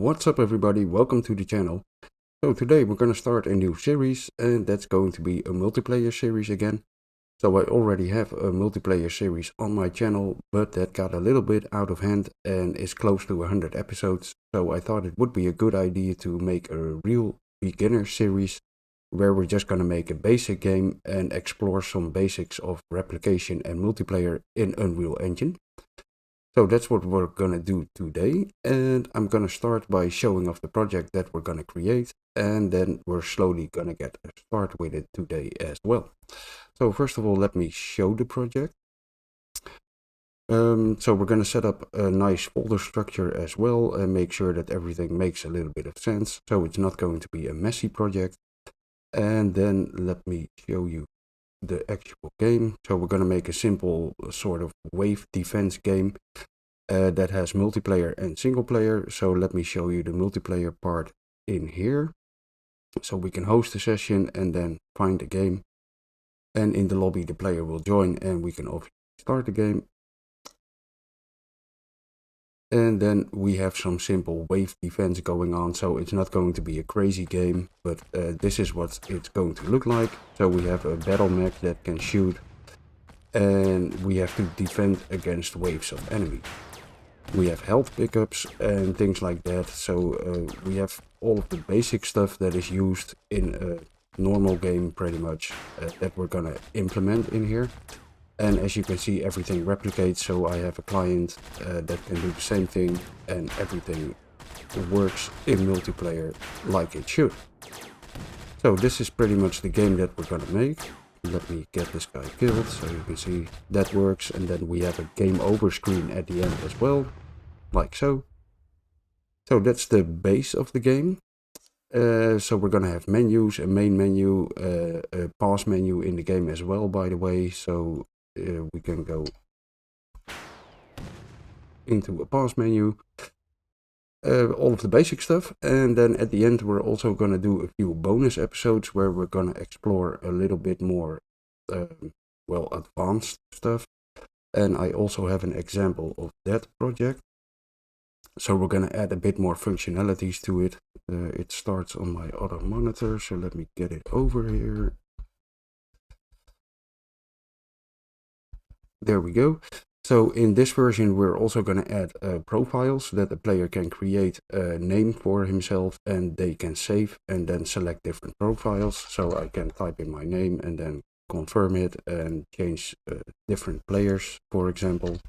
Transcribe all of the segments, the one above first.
What's up everybody, welcome to the channel. So today we're going to start a new series and that's going to be a multiplayer series again. So I already have a multiplayer series on my channel, but that got a little bit out of hand and is close to 100 episodes. So I thought it would be a good idea to make a real beginner series where we're just going to make a basic game and explore some basics of replication and multiplayer in Unreal Engine. So that's what we're gonna do today, and I'm gonna start by showing off the project that we're gonna create, and then we're slowly gonna get a start with it today as well. So first of all, let me show the project. So we're gonna set up a nice folder structure as well and make sure that everything makes a little bit of sense, so it's not going to be a messy project. And then let me show you the actual game. So we're gonna make a simple sort of wave defense game that has multiplayer and single player. So let me show you the multiplayer part in here. So we can host a session and then find a game, and in the lobby the player will join and we can obviously start the game. And then we have some simple wave defense going on, so it's not going to be a crazy game, but this is what it's going to look like. So we have a battle mech that can shoot, and we have to defend against waves of enemy. We have health pickups and things like that, so we have all of the basic stuff that is used in a normal game pretty much that we're gonna implement in here. And as you can see, everything replicates, so I have a client that can do the same thing, and everything works in multiplayer like it should. So this is pretty much the game that we're gonna make. Let me get this guy killed, so you can see that works, and then we have a game over screen at the end as well, like so. So that's the base of the game. So we're gonna have menus, a main menu, a pause menu in the game as well, by the way, so we can go into a pause menu, all of the basic stuff, and then at the end we're also going to do a few bonus episodes where we're going to explore a little bit more well, advanced stuff. And I also have an example of that project, so we're going to add a bit more functionalities to it. It starts on my other monitor, so let me get it over here. There we go. So in this version we're also going to add profiles that the player can create a name for himself, and they can save and then select different profiles. So I can type in my name and then confirm it and change different players, for example.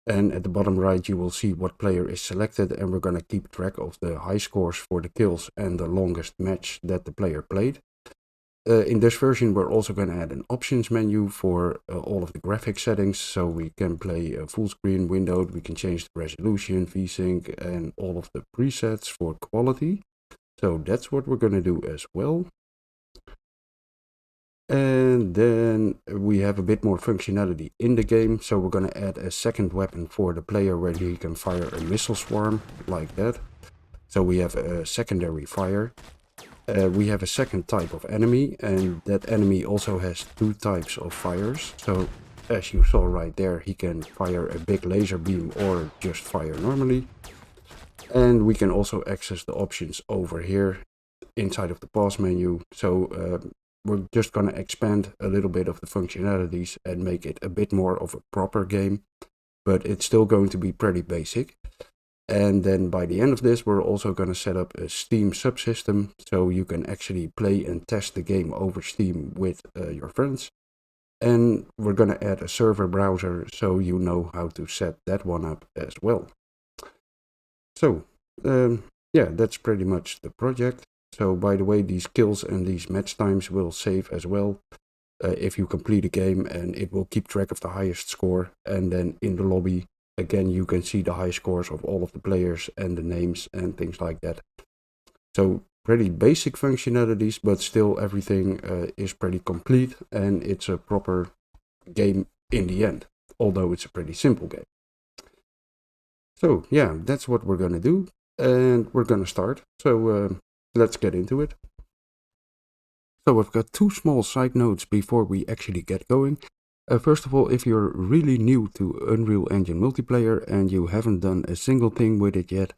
And at the bottom right you will see what player is selected, and we're going to keep track of the high scores for the kills and the longest match that the player played. In this version we're also going to add an options menu for all of the graphic settings, so we can play full screen, windowed, we can change the resolution, VSync, and all of the presets for quality. So that's what we're going to do as well. And then we have a bit more functionality in the game, so we're going to add a second weapon for the player where he can fire a missile swarm like that. So we have a secondary fire. We have a second type of enemy, and that enemy also has two types of fires. So as you saw right there, he can fire a big laser beam or just fire normally. And we can also access the options over here inside of the pause menu. So we're just going to expand a little bit of the functionalities and make it a bit more of a proper game, but it's still going to be pretty basic. And then by the end of this, we're also going to set up a Steam subsystem, so you can actually play and test the game over Steam with your friends. And we're going to add a server browser, so you know how to set that one up as well. So, yeah, that's pretty much the project. So, by the way, these kills and these match times will save as well if you complete a game, and it will keep track of the highest score. And then in the lobby, again, you can see the high scores of all of the players and the names and things like that. So pretty basic functionalities, but still everything is pretty complete, and it's a proper game in the end, although it's a pretty simple game. So yeah, that's what we're gonna do, and we're gonna start. So let's get into it. So I've got two small side notes before we actually get going. First of all, if you're really new to Unreal Engine multiplayer and you haven't done a single thing with it yet,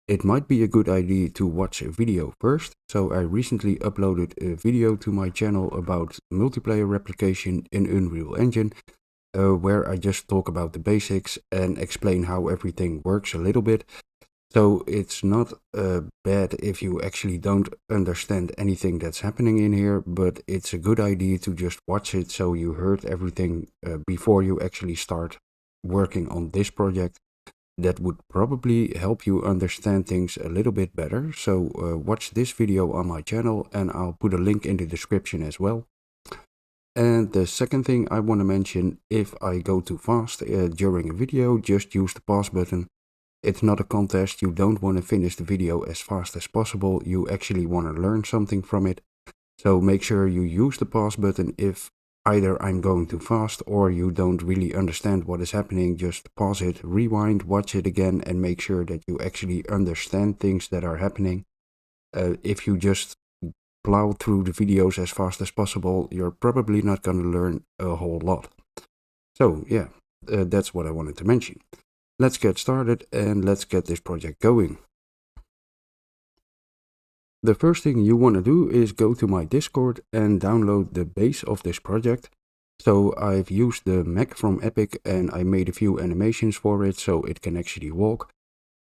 it might be a good idea to watch a video first. So I recently uploaded a video to my channel about multiplayer replication in Unreal Engine, where I just talk about the basics and explain how everything works a little bit. So it's not bad if you actually don't understand anything that's happening in here, but it's a good idea to just watch it so you heard everything before you actually start working on this project. That would probably help you understand things a little bit better. So watch this video on my channel and I'll put a link in the description as well. And the second thing I want to mention, if I go too fast during a video, just use the pause button. It's not a contest, you don't want to finish the video as fast as possible, you actually want to learn something from it. So make sure you use the pause button if either I'm going too fast or you don't really understand what is happening. Just pause it, rewind, watch it again and make sure that you actually understand things that are happening. If you just plow through the videos as fast as possible, you're probably not going to learn a whole lot. So yeah, that's what I wanted to mention. Let's get started and let's get this project going. The first thing you want to do is go to my Discord and download the base of this project. So I've used the Mech from Epic and I made a few animations for it so it can actually walk.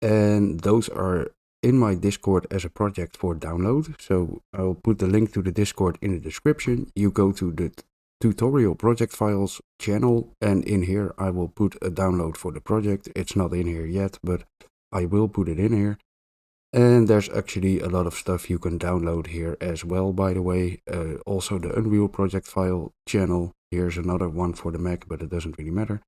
And those are in my Discord as a project for download. So I'll put the link to the Discord in the description. You go to the tutorial project files channel and in here I will put a download for the project. It's not in here yet, but I will put it in here. And there's actually a lot of stuff you can download here as well, by the way. Also the Unreal project file channel. Here's another one for the Mac, but it doesn't really matter.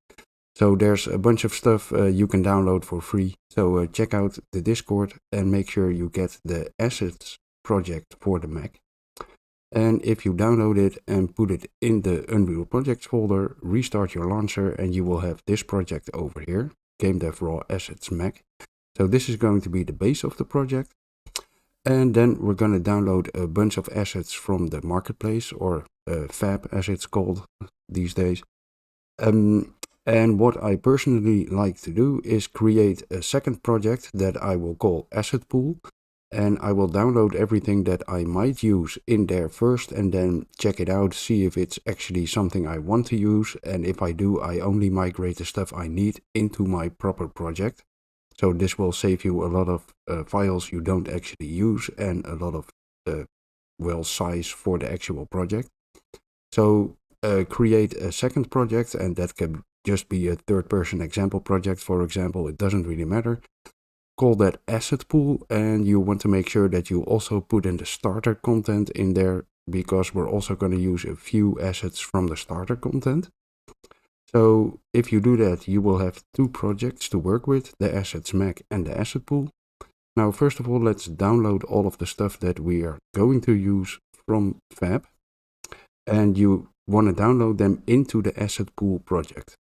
So there's a bunch of stuff you can download for free. So check out the Discord and make sure you get the assets project for the Mac. And if you download it and put it in the Unreal projects folder, restart your launcher and you will have this project over here, Game Dev Raw Assets Mac. So this is going to be the base of the project. And then we're going to download a bunch of assets from the marketplace, or Fab as it's called these days. And what I personally like to do is create a second project that I will call Asset Pool. And I will download everything that I might use in there first and then check it out, see if it's actually something I want to use. And if I do, I only migrate the stuff I need into my proper project. So this will save you a lot of files you don't actually use and a lot of, size for the actual project. So create a second project, and that can just be a third-person example project, for example. It doesn't really matter. Call that asset pool, and you want to make sure that you also put in the starter content in there, because we're also going to use a few assets from the starter content. So if you do that, you will have two projects to work with, the assets Mac and the asset pool. Now, first of all, let's download all of the stuff that we are going to use from Fab. And you want to download them into the asset pool project.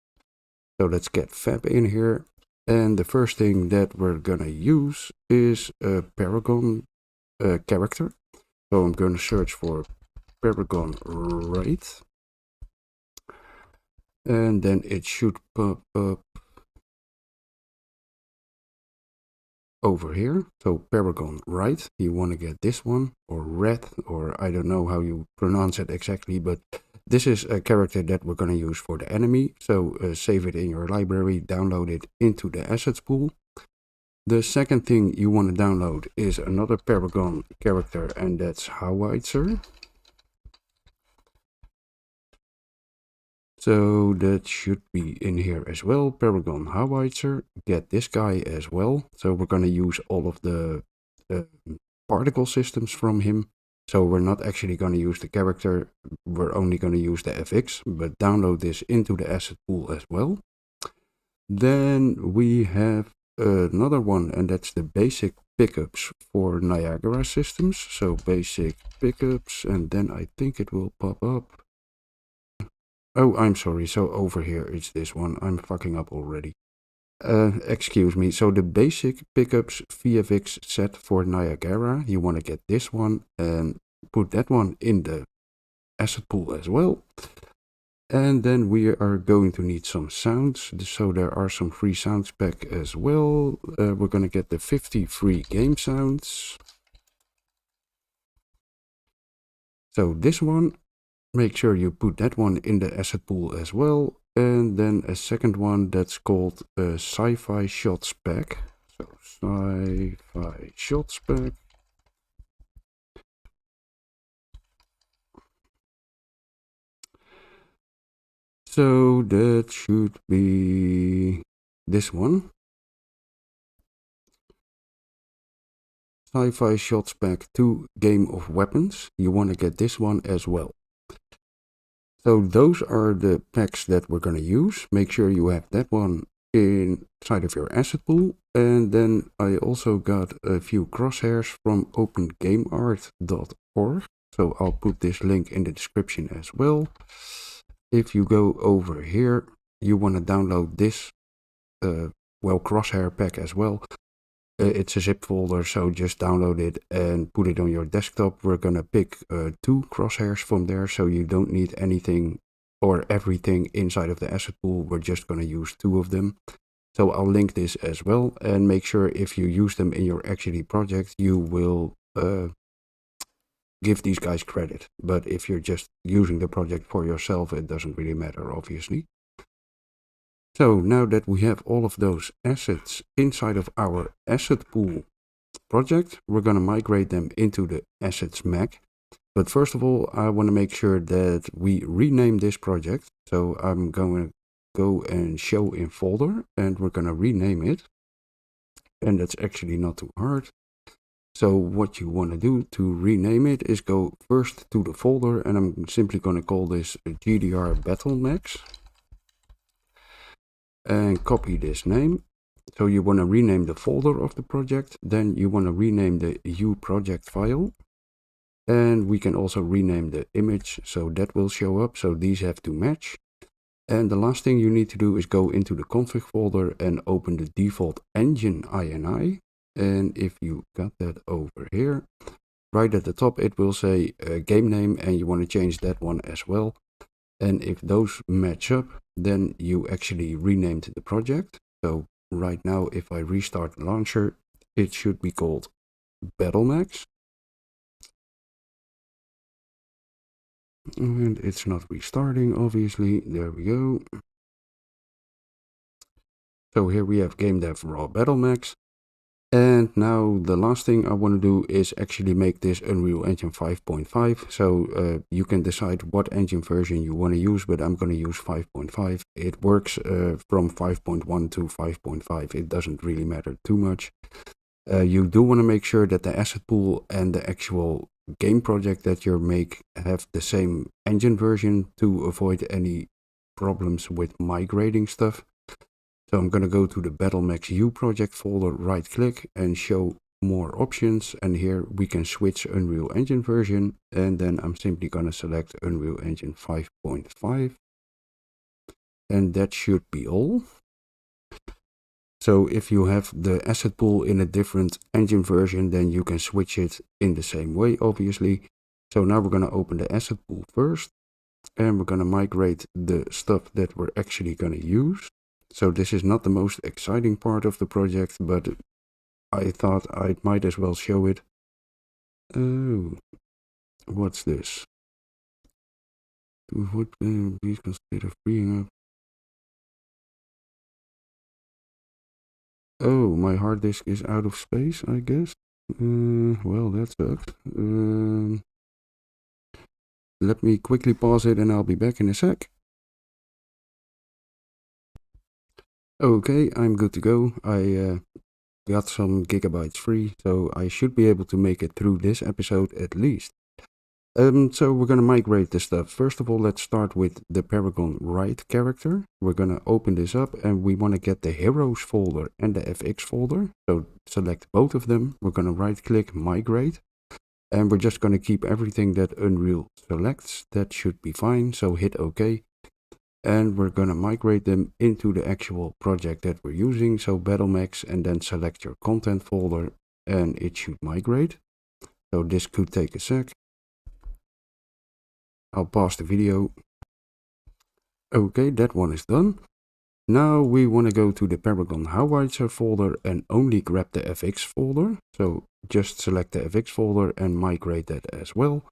So let's get Fab in here. And the first thing that we're gonna use is a Paragon character. So I'm gonna search for Paragon right. And then it should pop up over here. So Paragon right, you wanna get this one, or red, or I don't know how you pronounce it exactly, but this is a character that we're going to use for the enemy. So save it in your library, download it into the assets pool. The second thing you want to download is another Paragon character, and that's Howitzer. So that should be in here as well, Paragon Howitzer. Get this guy as well. So we're going to use all of the particle systems from him. So we're not actually going to use the character, we're only going to use the FX, but download this into the asset pool as well. Then we have another one, and that's the basic pickups for Niagara systems. So basic pickups, and then I think it will pop up. Oh, I'm sorry, so over here it's this one, I'm fucking up already. Excuse me, so the basic pickups VFX set for Niagara, you want to get this one and put that one in the asset pool as well. And then we are going to need some sounds. So there are some free sounds pack as well. We're going to get the 50 free game sounds. So this one, make sure you put that one in the asset pool as well. And then a second one that's called a sci-fi shots pack. So sci-fi shots pack. So that should be this one. Sci-fi shots pack 2 game of weapons. You want to get this one as well. So those are the packs that we're going to use. Make sure you have that one inside of your asset pool. And then I also got a few crosshairs from opengameart.org. So I'll put this link in the description as well. If you go over here, you want to download this crosshair pack as well. It's a zip folder, so just download it and put it on your desktop. We're gonna pick 2 crosshairs from there, so you don't need anything or everything inside of the asset pool. We're just gonna use 2 of them. So I'll link this as well, and make sure if you use them in your XGD project, you will give these guys credit. But if you're just using the project for yourself, it doesn't really matter, obviously. So now that we have all of those assets inside of our asset pool project, we're going to migrate them into the assets Mech. But first of all, I want to make sure that we rename this project. So I'm going to go and show in folder, and we're going to rename it. And that's actually not too hard. So what you want to do to rename it is go first to the folder, and I'm simply going to call this GDR Battle Mechs. And copy this name. So you want to rename the folder of the project. Then you want to rename the U project file. And we can also rename the image, so that will show up. So these have to match. And the last thing you need to do is go into the config folder and open the default engine INI. And if you got that over here, right at the top, it will say game name, and you want to change that one as well. And if those match up, then you actually renamed the project. So right now, if I restart the launcher, it should be called BattleMax. And it's not restarting, obviously. There we go. So here we have game dev raw BattleMax. And now the last thing I want to do is actually make this Unreal Engine 5.5. So you can decide what engine version you want to use, but I'm going to use 5.5. It works from 5.1 to 5.5. It doesn't really matter too much. You do want to make sure that the asset pool and the actual game project that you make have the same engine version to avoid any problems with migrating stuff. So I'm going to go to the BattleMax U project folder, right click and show more options. And here we can switch Unreal Engine version. And then I'm simply going to select Unreal Engine 5.5. And that should be all. So if you have the asset pool in a different engine version, then you can switch it in the same way, obviously. So now we're going to open the asset pool first. And we're going to migrate the stuff that we're actually going to use. So this is not the most exciting part of the project, but I thought I might as well show it. Oh, what's this? Please consider freeing up. Oh, my hard disk is out of space, I guess. Well, that sucks. Let me quickly pause it and I'll be back in a sec. Okay, I'm good to go. I got some gigabytes free, so I should be able to make it through this episode at least. So we're gonna migrate this stuff. First of all, let's start with the Paragon Right character. We're gonna open this up and we wanna get the Heroes folder and the FX folder. So select both of them. We're gonna right click, migrate. And we're just gonna keep everything that Unreal selects. That should be fine, so hit OK. And we're gonna migrate them into the actual project that we're using. So BattleMax, and then select your content folder and it should migrate. So this could take a sec. I'll pause the video. Okay, that one is done. Now we want to go to the Paragon Howitzer folder and only grab the FX folder. So just select the FX folder and migrate that as well.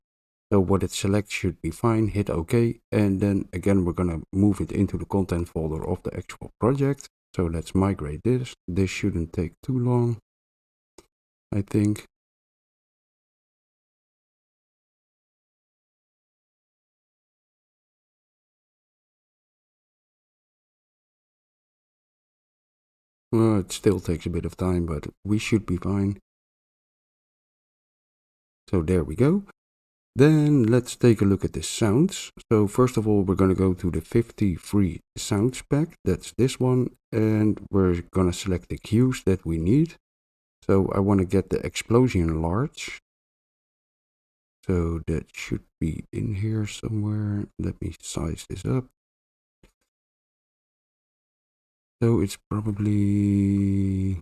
So what it selects should be fine, hit OK, and then again we're going to move it into the content folder of the actual project. So let's migrate this. This shouldn't take too long, I think. Well, it still takes a bit of time, but we should be fine. So there we go. Then let's take a look at the sounds. So first of all, we're going to go to the 53 sounds pack. That's this one. And we're going to select the cues that we need. So I want to get the explosion large. So that should be in here somewhere. Let me size this up. So it's probably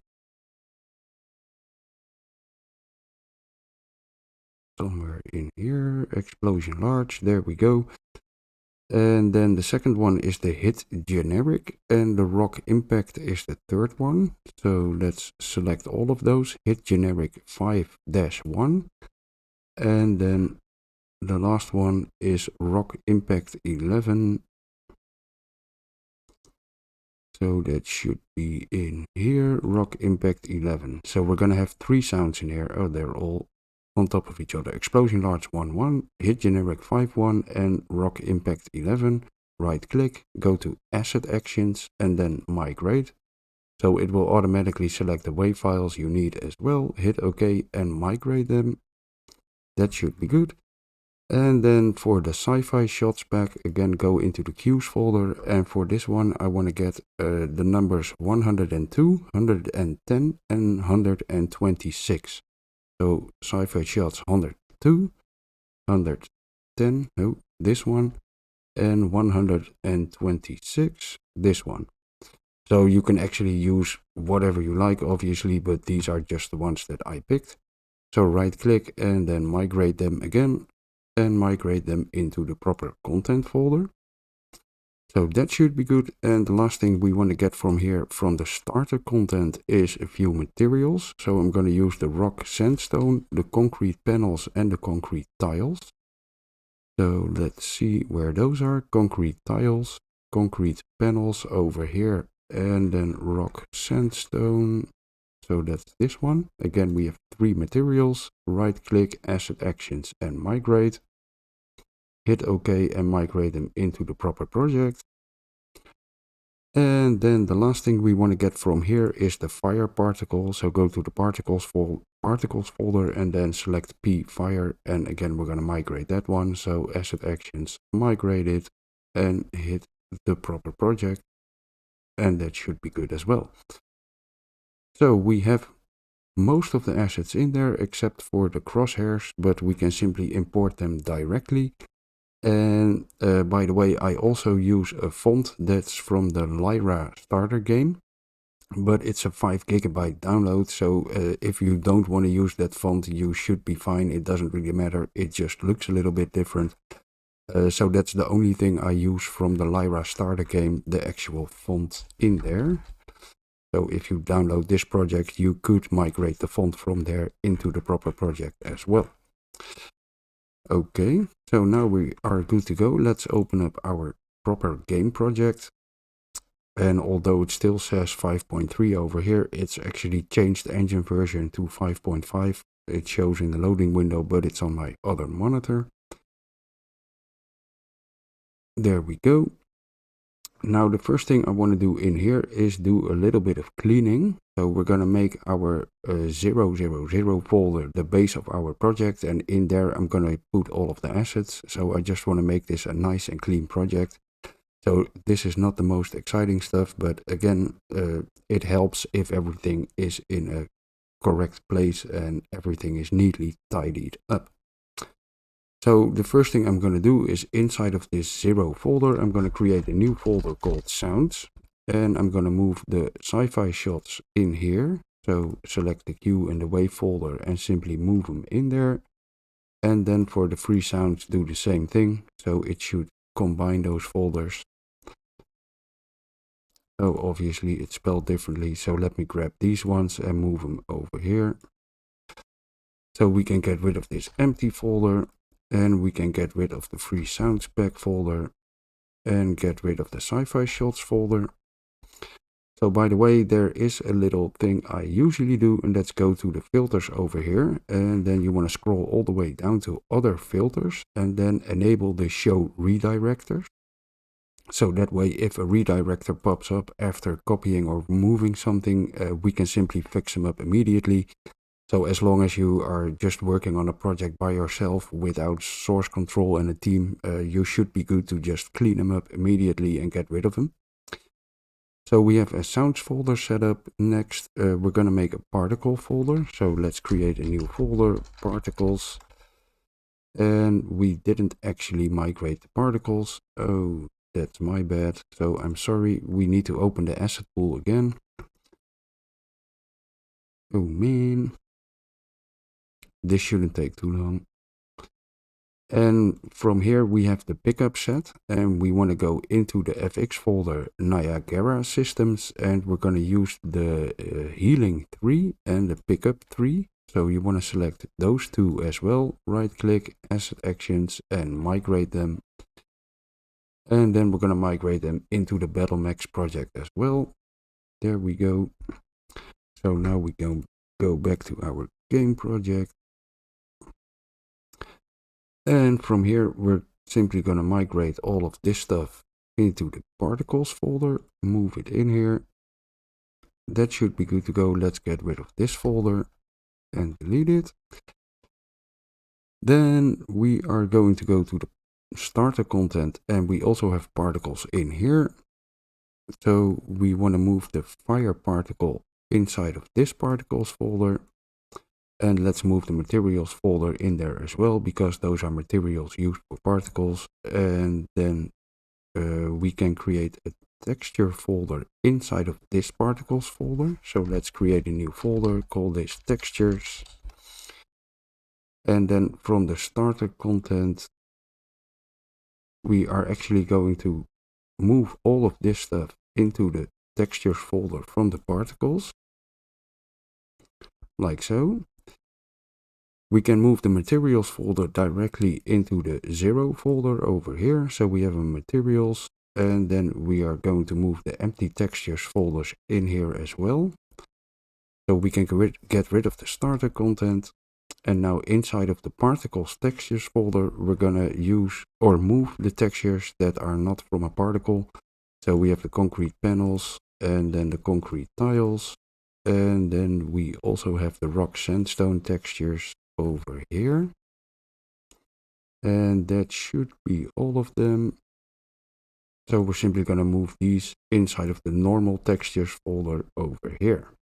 somewhere in here. Explosion large. There we go. And then the second one is the hit generic, and the rock impact is the third one. So let's select all of those. Hit generic 5-1. And then the last one is rock impact 11. So that should be in here, rock impact 11. So we're going to have 3 sounds in here. Oh, they're all on top of each other. Explosion large 1-1, hit generic 5-1, and rock impact 11. Right click, go to asset actions, and then migrate. So it will automatically select the WAV files you need as well. Hit OK and migrate them. That should be good. And then for the sci-fi shots pack, again go into the cues folder, and for this one I want to get the numbers 102, 110 and 126. So sci-fi shots 102, 110, no, this one, and 126, this one. So you can actually use whatever you like, obviously, but these are just the ones that I picked. So right click and then migrate them again, and migrate them into the proper content folder. So that should be good. And the last thing we want to get from here, from the starter content, is a few materials. So I'm going to use the rock sandstone, the concrete panels, and the concrete tiles. So let's see where those are. Concrete tiles, concrete panels over here, and then rock sandstone. So that's this one. Again, we have 3 materials. Right click, asset actions, and migrate. Hit OK and migrate them into the proper project. And then the last thing we want to get from here is the fire particle. So go to the particles folder and then select P fire. And again, we're going to migrate that one. So asset actions, migrate it, and hit the proper project. And that should be good as well. So we have most of the assets in there except for the crosshairs, but we can simply import them directly. And by the way, I also use a font that's from the Lyra starter game, but it's a 5 GB download. So if you don't want to use that font, you should be fine. It doesn't really matter. It just looks a little bit different. So that's the only thing I use from the Lyra starter game, the actual font in there. So if you download this project, you could migrate the font from there into the proper project as well. Okay, so now we are good to go. Let's open up our proper game project. And although it still says 5.3 over here, it's actually changed the engine version to 5.5. It shows in the loading window, but it's on my other monitor. There we go. Now the first thing I want to do in here is do a little bit of cleaning. So we're going to make our 000 folder the base of our project, and in there I'm going to put all of the assets. So I just want to make this a nice and clean project. So this is not the most exciting stuff, but again, it helps if everything is in a correct place and everything is neatly tidied up. So the first thing I'm going to do is inside of this 0 folder, I'm going to create a new folder called sounds. And I'm going to move the sci-fi shots in here. So select the cue and the wave folder and simply move them in there. And then for the free sounds, do the same thing. So it should combine those folders. Oh, obviously it's spelled differently, so let me grab these ones and move them over here. So we can get rid of this empty folder, and we can get rid of the free sounds pack folder, and get rid of the sci-fi shots folder. So by the way, there is a little thing I usually do, and that's go to the filters over here, and then you want to scroll all the way down to other filters, and then enable the show redirectors. So that way, if a redirector pops up after copying or moving something, we can simply fix them up immediately. So as long as you are just working on a project by yourself without source control and a team, you should be good to just clean them up immediately and get rid of them. So we have a sounds folder set up. Next, we're going to make a particle folder. So let's create a new folder, particles. And we didn't actually migrate the particles. Oh, that's my bad. So I'm sorry. We need to open the asset pool again. Oh man. This shouldn't take too long. And from here we have the pickup set, and we want to go into the FX folder Niagara systems, and we're going to use the healing 3 and the pickup 3. So you want to select those two as well, right click, asset actions, and migrate them. And then we're going to migrate them into the Battle Mechs project as well. There we go. So now we can go back to our game project. And from here, we're simply going to migrate all of this stuff into the particles folder, move it in here. That should be good to go. Let's get rid of this folder and delete it. Then we are going to go to the starter content, and we also have particles in here. So we want to move the fire particle inside of this particles folder. And let's move the materials folder in there as well, because those are materials used for particles. And then we can create a texture folder inside of this particles folder. So let's create a new folder, call this textures. And then from the starter content, we are actually going to move all of this stuff into the textures folder from the particles, like so. We can move the materials folder directly into the 0 folder over here. So we have a materials, and then we are going to move the empty textures folders in here as well. So we can get rid of the starter content. And now inside of the particles textures folder, we're gonna use or move the textures that are not from a particle. So we have the concrete panels, and then the concrete tiles. And then we also have the rock sandstone textures over here, and that should be all of them. So we're simply going to move these inside of the normal textures folder over here.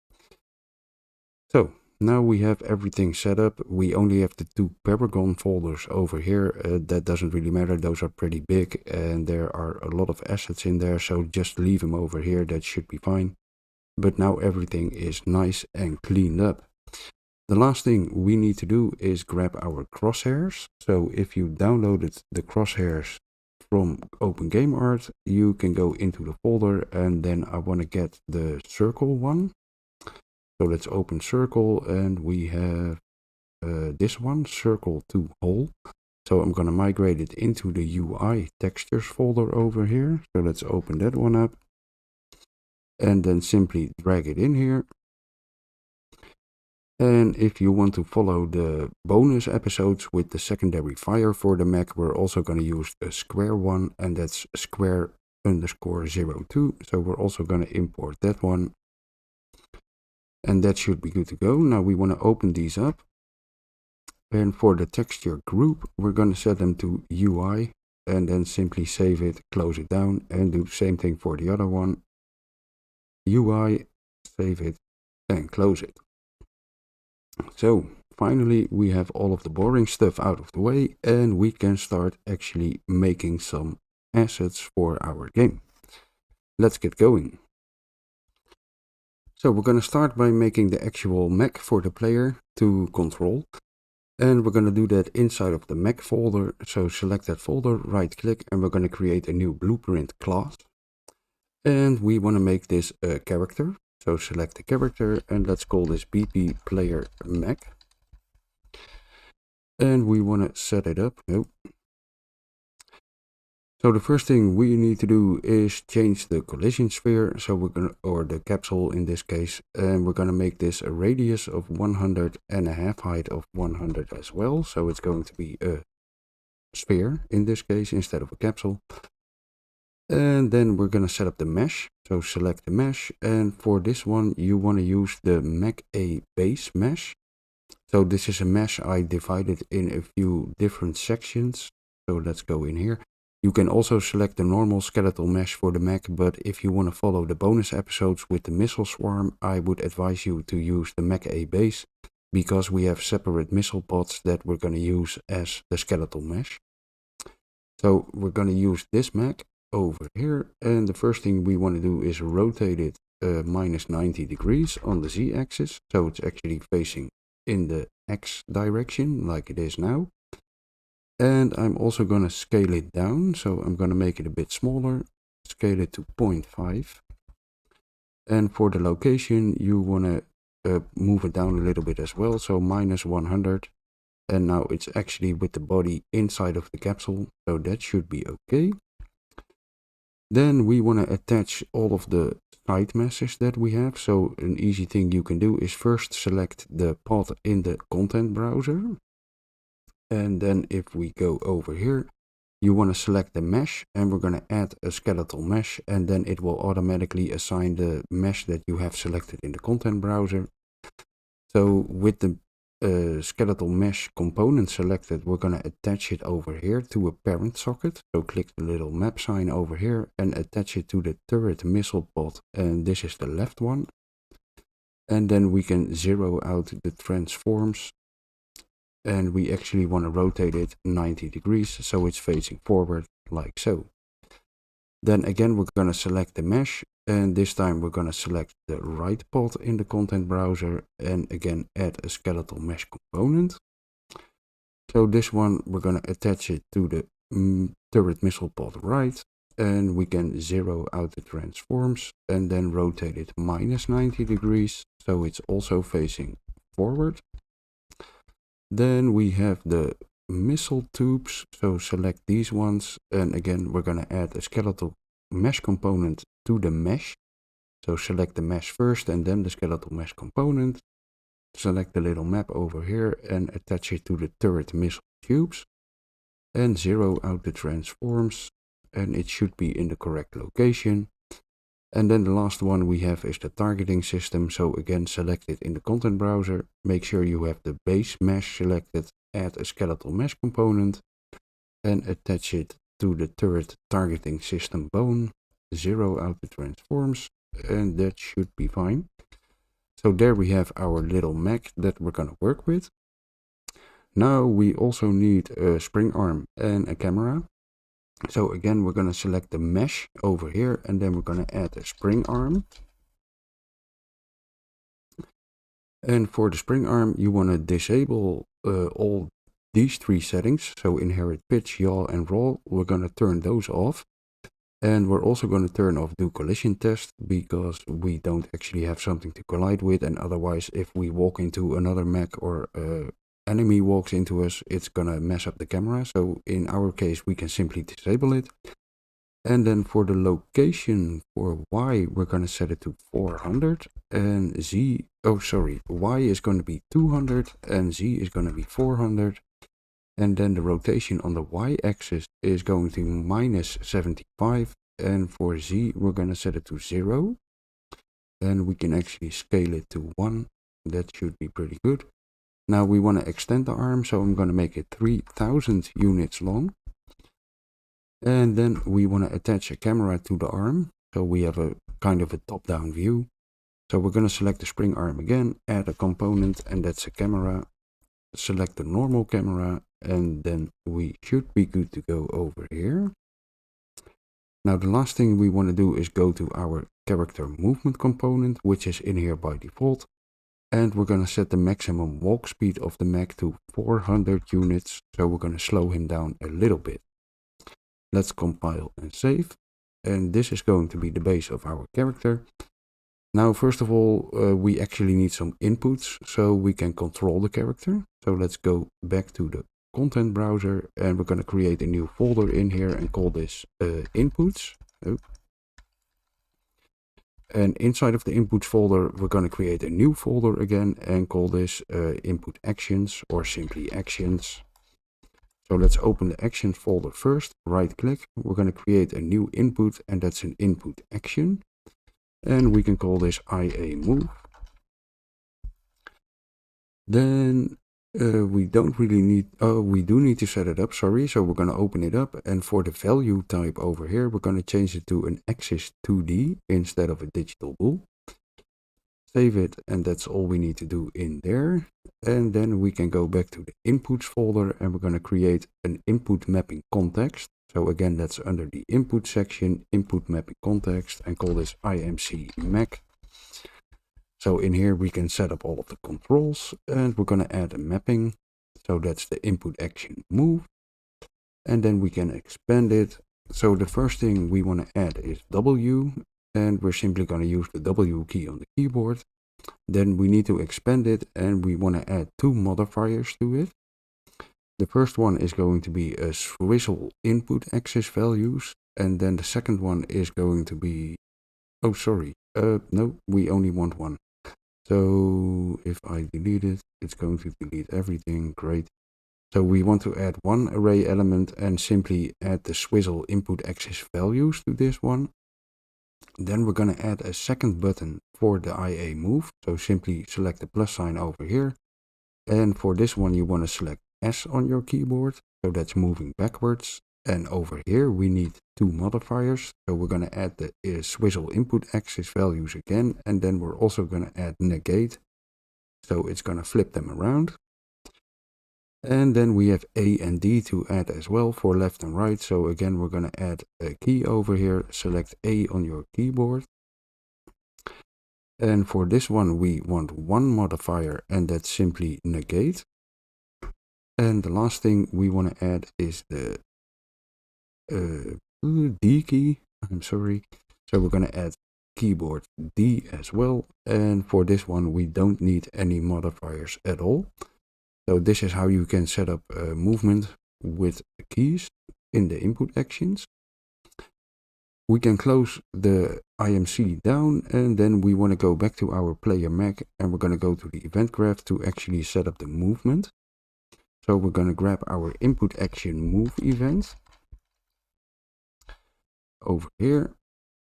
So now we have everything set up. We only have the 2 Paragon folders over here. That doesn't really matter. Those are pretty big, and there are a lot of assets in there, so just leave them over here. That should be fine. But now everything is nice and cleaned up. The last thing we need to do is grab our crosshairs. So if you downloaded the crosshairs from OpenGameArt, you can go into the folder, and then I want to get the circle one. So let's open circle, and we have this one, circle to hole. So I'm going to migrate it into the UI textures folder over here. So let's open that one up, and then simply drag it in here. And if you want to follow the bonus episodes with the secondary fire for the Mech, we're also going to use a square one, and that's square_02. So we're also going to import that one. And that should be good to go. Now we want to open these up. And for the texture group, we're going to set them to UI, and then simply save it, close it down, and do the same thing for the other one. UI, save it, and close it. So finally we have all of the boring stuff out of the way, and we can start actually making some assets for our game. Let's get going. So we're going to start by making the actual Mech for the player to control. And we're going to do that inside of the Mech folder. So select that folder, right click, and we're going to create a new blueprint class. And we want to make this a character. So select the character and let's call this BP player Mech. And we want to set it up. Nope. So the first thing we need to do is change the collision sphere. So we're gonna, or the capsule in this case, and we're gonna make this a radius of 100 and a half, height of 100 as well. So it's going to be a sphere in this case instead of a capsule. And then we're gonna set up the mesh. So select the mesh, and for this one you want to use the Mech A base mesh. So this is a mesh I divided in a few different sections. So let's go in here. You can also select the normal skeletal mesh for the mech, but if you want to follow the bonus episodes with the missile swarm, I would advise you to use the Mech A base, because we have separate missile pods that we're going to use as the skeletal mesh. So we're going to use this mech over here, and the first thing we want to do is rotate it minus 90 degrees on the z-axis, so it's actually facing in the x direction like it is now. And I'm also going to scale it down, so I'm going to make it a bit smaller, scale it to 0.5. And for the location you want to move it down a little bit as well, so minus 100. And now it's actually with the body inside of the capsule, so that should be okay. Then we want to attach all of the side meshes that we have. So an easy thing you can do is first select the pod in the content browser. And then if we go over here, you want to select the mesh, and we're going to add a skeletal mesh, and then it will automatically assign the mesh that you have selected in the content browser. So with the skeletal mesh component selected, we're going to attach it over here to a parent socket. So click the little map sign over here and attach it to the turret missile pod, and this is the left one. And then we can zero out the transforms, and we actually want to rotate it 90 degrees so it's facing forward like so. Then again we're going to select the mesh, and this time we're going to select the right pod in the content browser, and again add a skeletal mesh component. So this one we're going to attach it to the turret missile pod right, and we can zero out the transforms and then rotate it minus 90 degrees so it's also facing forward. Then we have the missile tubes, so select these ones, and again we're going to add a skeletal mesh component to the mesh. So select the mesh first and then the skeletal mesh component. Select the little map over here and attach it to the turret missile tubes, and zero out the transforms, and it should be in the correct location. And then the last one we have is the targeting system. So again, select it in the content browser, make sure you have the base mesh selected, add a skeletal mesh component, and attach it to the turret targeting system bone, zero out the transforms, and that should be fine. So there we have our little mech that we're going to work with. Now we also need a spring arm and a camera. So again, we're going to select the mesh over here, and then we're going to add a spring arm. And for the spring arm, you want to disable all these three settings. So inherit, pitch, yaw, and roll. We're going to turn those off. And we're also going to turn off do collision test, because we don't actually have something to collide with. And otherwise, if we walk into another mech or enemy walks into us, it's gonna mess up the camera. So in our case we can simply disable it. And then for the location for Y, we're gonna set it to 400, and Z, oh sorry, Y is going to be 200 and Z is going to be 400. And then the rotation on the Y axis is going to minus 75, and for Z we're gonna set it to 0. And we can actually scale it to 1. That should be pretty good. Now we want to extend the arm, so I'm going to make it 3000 units long. And then we want to attach a camera to the arm, so we have a kind of a top-down view. So we're going to select the spring arm again, add a component, and that's a camera. Select the normal camera, and then we should be good to go over here. Now the last thing we want to do is go to our character movement component, which is in here by default. And we're going to set the maximum walk speed of the mech to 400 units. So we're going to slow him down a little bit. Let's compile and save. and this is going to be the base of our character. Now, first of all, we actually need some inputs so we can control the character. So let's go back to the content browser, and we're going to create a new folder in here and call this inputs. Oh. And inside of the inputs folder, we're going to create a new folder again and call this input actions or simply actions. So let's open the actions folder first, right click. We're going to create a new input, and that's an input action. And we can call this IA move. Then we don't really need, we do need to set it up, sorry. So we're going to open it up, and for the value type over here, we're going to change it to an axis 2D instead of a digital bool. Save it, and that's all we need to do in there. And then we can go back to the inputs folder, and we're going to create an input mapping context. So again, that's under the input section, input mapping context, and call this IMC Mech. So in here we can set up all of the controls, and we're going to add a mapping. So that's the input action move. And then we can expand it. So the first thing we want to add is W, and we're simply going to use the W key on the keyboard. Then we need to expand it, and we want to add two modifiers to it. The first one is going to be a swizzle input axis values, and then the second one is going to be, oh sorry, no, we only want one. So if I delete it, it's going to delete everything. Great. So we want to add one array element and simply add the swizzle input axis values to this one. Then we're going to add a second button for the IA move. So simply select the plus sign over here. And for this one, you want to select S on your keyboard. So that's moving backwards. And over here, we need two modifiers. So we're going to add the swizzle input axis values again. And then we're also going to add negate. So it's going to flip them around. And then we have A and D to add as well for left and right. So again, we're going to add a key over here. Select A on your keyboard. And for this one, we want one modifier, and that's simply negate. And the last thing we want to add is the D key. I'm sorry. So we're going to add keyboard D as well. And for this one, we don't need any modifiers at all. So this is how you can set up movement with keys in the input actions. We can close the IMC down, and then we want to go back to our player Mech, and we're going to go to the event graph to actually set up the movement. So we're going to grab our input action move event over here,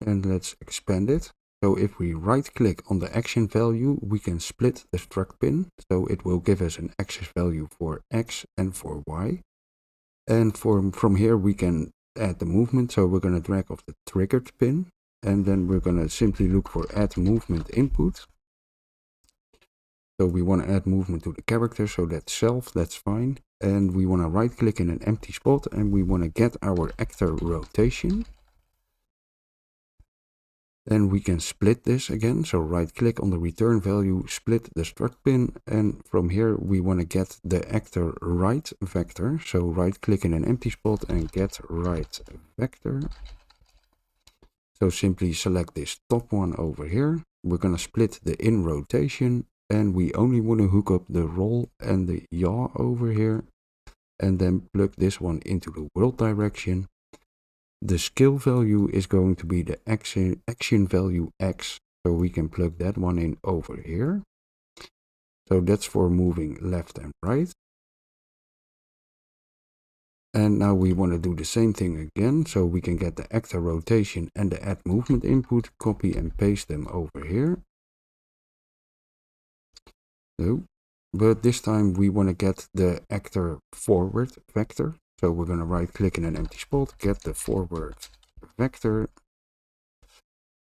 and let's expand it. So if we right click on the action value, we can split the struct pin. So it will give us an axis value for X and for Y. And from here we can add the movement. So we're going to drag off the triggered pin, and then we're going to simply look for add movement input. So we want to add movement to the character, so that's self, that's fine. And we want to right click in an empty spot, and we want to get our actor rotation. Then we can split this again. So right click on the return value, split the struct pin. And from here, we want to get the actor right vector. So right click in an empty spot and get right vector. So simply select this top one over here. We're going to split the in rotation, and we only want to hook up the roll and the yaw over here. And then plug this one into the world direction. The scale value is going to be the action value X, so we can plug that one in over here. So that's for moving left and right. And now we want to do the same thing again, so we can get the actor rotation and the add movement input, copy and paste them over here. So, but this time we want to get the actor forward vector. So we're going to right click in an empty spot, get the forward vector.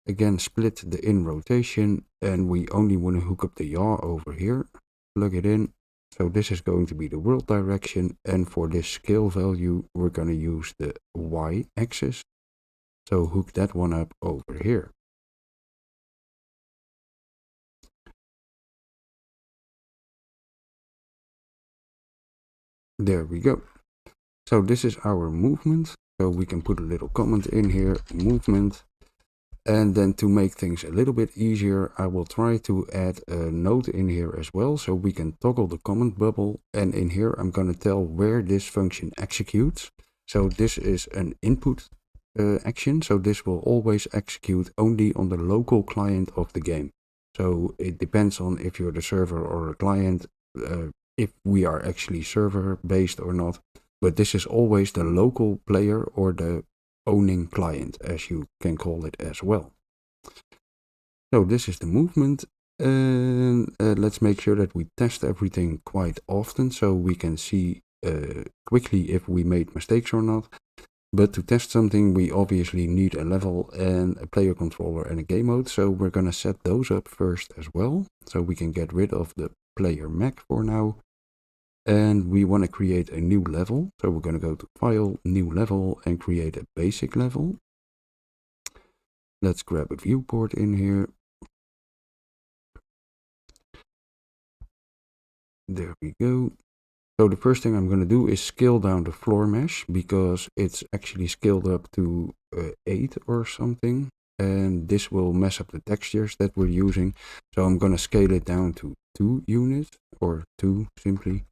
Again, split the in rotation, and we only want to hook up the yaw over here. Plug it in. So this is going to be the world direction, and for this scale value, we're going to use the Y axis. So hook that one up over here. There we go. So this is our movement. So we can put a little comment in here, movement. And then to make things a little bit easier, I will try to add a note in here as well, so we can toggle the comment bubble. And in here, I'm going to tell where this function executes. So this is an input action. So this will always execute only on the local client of the game. So it depends on if you're the server or a client, if we are actually server based or not. But this is always the local player or the owning client, as you can call it as well. So this is the movement, and let's make sure that we test everything quite often so we can see quickly if we made mistakes or not. But to test something, we obviously need a level and a player controller and a game mode. So we're going to set those up first as well, so we can get rid of the player Mech for now. And we want to create a new level. So we're going to go to File, New Level, and create a basic level. Let's grab a viewport in here. There we go. So the first thing I'm going to do is scale down the floor mesh, because it's actually scaled up to 8 or something. And this will mess up the textures that we're using. So I'm going to scale it down to 2 units, or 2 simply.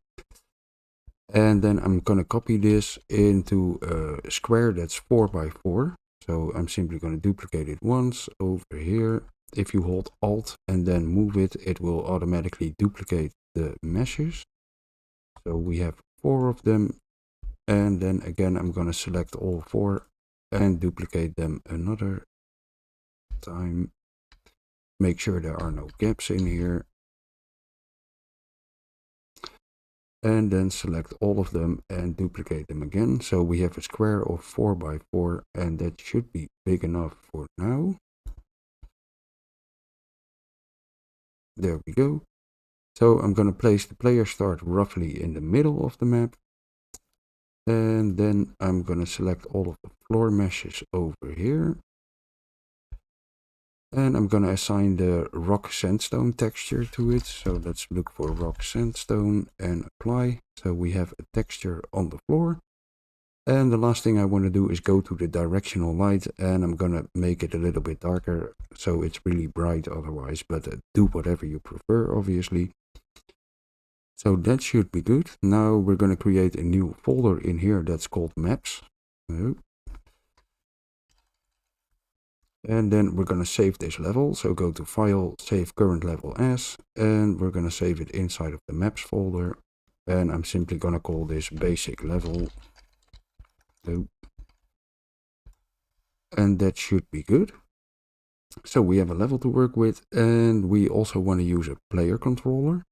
And then I'm going to copy this into a square that's 4 by 4. So I'm simply going to duplicate it once over here. If you hold Alt and then move it, it will automatically duplicate the meshes. So we have 4 of them. And then again, I'm going to select all 4 and duplicate them another time. Make sure there are no gaps in here. And then select all of them and duplicate them again. So we have a square of 4 by 4, and that should be big enough for now. There we go. So I'm going to place the player start roughly in the middle of the map. And then I'm going to select all of the floor meshes over here. And I'm going to assign the rock sandstone texture to it. So let's look for rock sandstone and apply. So we have a texture on the floor. And the last thing I want to do is go to the directional light, and I'm going to make it a little bit darker so it's really bright otherwise, but do whatever you prefer, obviously. So that should be good. Now we're going to create a new folder in here that's called maps. And then we're going to save this level. So go to File, Save Current Level As, and we're going to save it inside of the Maps folder. And I'm simply going to call this Basic Level. And that should be good. So we have a level to work with, and we also want to use a player controller.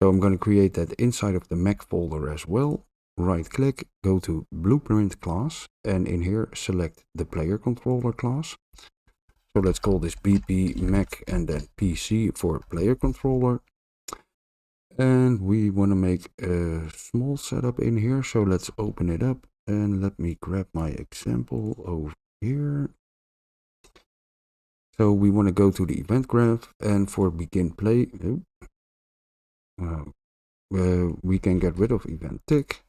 So I'm going to create that inside of the Mech folder as well. Right click, go to Blueprint class, and in here select the player controller class. So let's call this BP Mech and then PC for player controller. And we want to make a small setup in here. So let's open it up and let me grab my example over here. So we want to go to the event graph, and for begin play, we can get rid of event tick.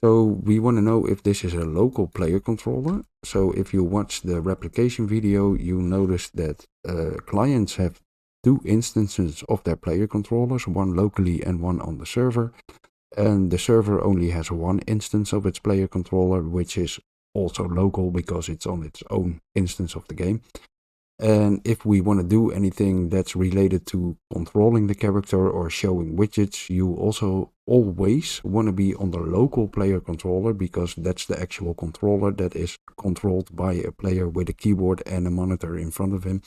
So we want to know if this is a local player controller. So if you watch the replication video, you notice that clients have 2 instances of their player controllers, one locally and one on the server. And the server only has 1 instance of its player controller, which is also local because it's on its own instance of the game. And if we want to do anything that's related to controlling the character or showing widgets, you also always want to be on the local player controller, because that's the actual controller that is controlled by a player with a keyboard and a monitor in front of him.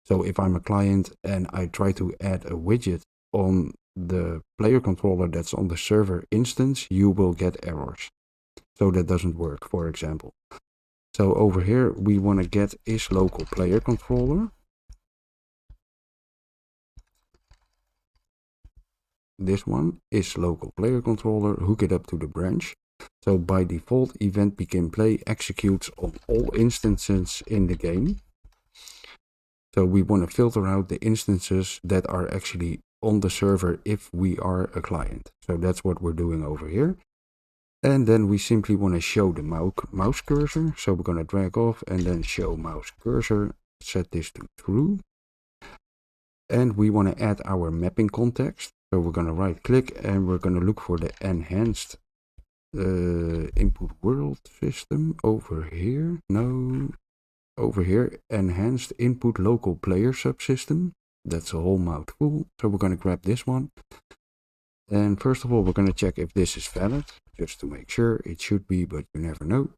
So if I'm a client and I try to add a widget on the player controller that's on the server instance, you will get errors. So that doesn't work, for example. So over here, we want to get is local player controller. This one is local player controller, hook it up to the branch. So by default, event begin play executes on all instances in the game. So we want to filter out the instances that are actually on the server if we are a client. So that's what we're doing over here. And then we simply want to show the mouse cursor. So we're going to drag off and then show mouse cursor, set this to true. And we want to add our mapping context. So we're going to right click and we're going to look for the enhanced input world system over here. No, over here, enhanced input local player subsystem. That's a whole mouthful. So we're going to grab this one. And first of all, we're going to check if this is valid, just to make sure. It should be, but you never know.